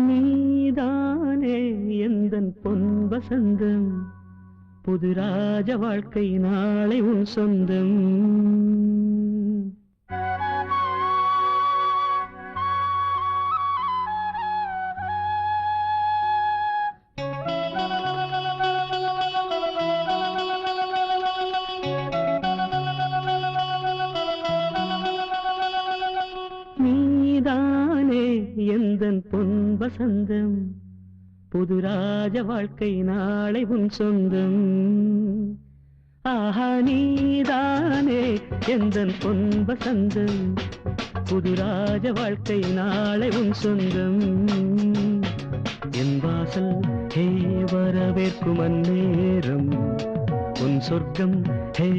நீதானே எந்தன் பொன் வசந்தம் புது ராஜ வாழ்க்கை நாளை உன் சொந்தம் நீதானே எந்தன் பொன் வசந்தம் புது ராஜ வாழ்க்கை நாளை உன் சொந்தம் ஆஹா நீதானே எந்தன் பொன் வசந்தம் புது ராஜ வாழ்க்கை நாளை உன் சொந்தம் என் வாசல் ஹே வரவேற்கும் அந்நேரம் உன் சொர்க்கம் ஹே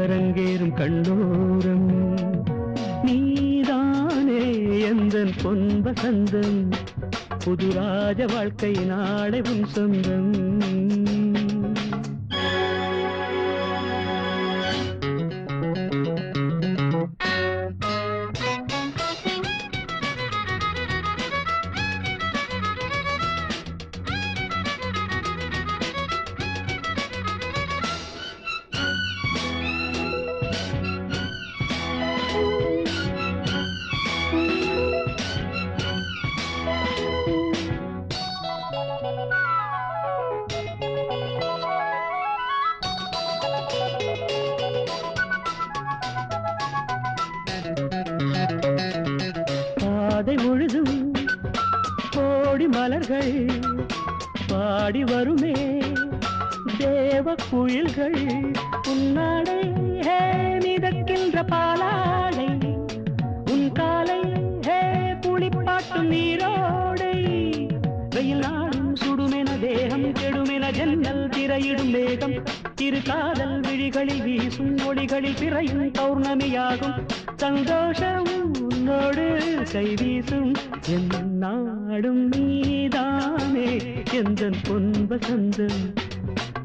அரங்கேறும் கண்ணோரம் நீதானே எந்தன் பொன் வசந்தம் புது ராஜ வாழ்க்கை நாளை உன் சொந்தம் பாதை முழுதும் கோடி மலர்கள் பாடி வருமே தேவ குயில்கள் உன்னாடை ஹே மிதக்கின்ற பாலாடை உன் காலை ஹே புளிப்பாட்டும் நீரோடை வெயில் நாளும் சுடுமென தேகம் கெடுமென ஜன்னல் திரையிடும் வேகம் இரு காதல் விழிகளில் வீசும் ஒளிகளில் பிறையும் பௌர்ணமியாகும் சந்தோஷம் உன்னோடு கை வீசும் என் நாடும் நீதானே எந்தன் பொன் வசந்தம்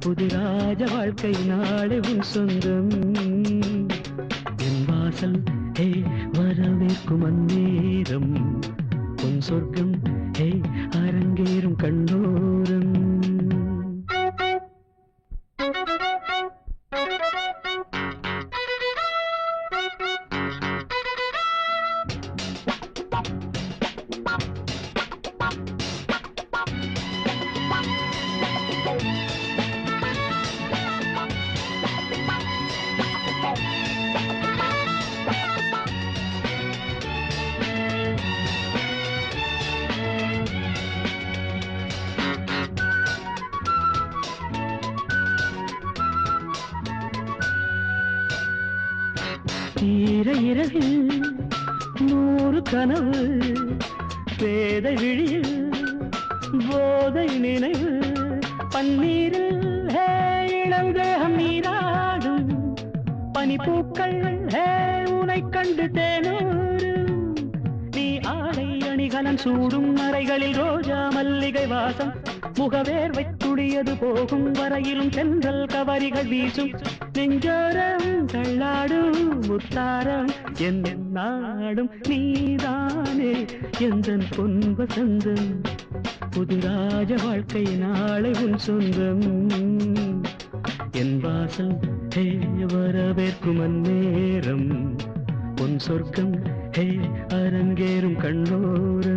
புது ராஜ வாழ்க்கை நாளை உன் சொந்தம் என் வாசல் ஹே வரவேற்கும் அந்நேரம் உன் சொர்க்கம் ஹே அரங்கேறும் கண்ணோரம் ஈர இரவில் 100 கனவு பேதை விழியில் போதை நினைவு பன்னீரில் ஹே இளந்தேகம் நீராடும் பனிப்பூக்கள் ஹே உனை கண்டு தேனூரும் நீ ஆடை அணிகலன் சூடும் அறைகளில் ரோஜா மல்லிகை வாசம் முகவேர்வை துடியது போகும் வரையிலும் தென்றல் கவரிகள் வீசும் நெஞ்சோரம் தள்ளாடும் முத்தாரம் என் நாடும் நீதானே எந்தன் பொன் வசந்தம் புது ராஜ வாழ்க்கை நாளை உன் சொந்தம் என் வாசல் ஹே வரவேற்கும் அந்நேரம் உன் சொர்க்கம் ஹே அரங்கேறும் கண்ணோரம்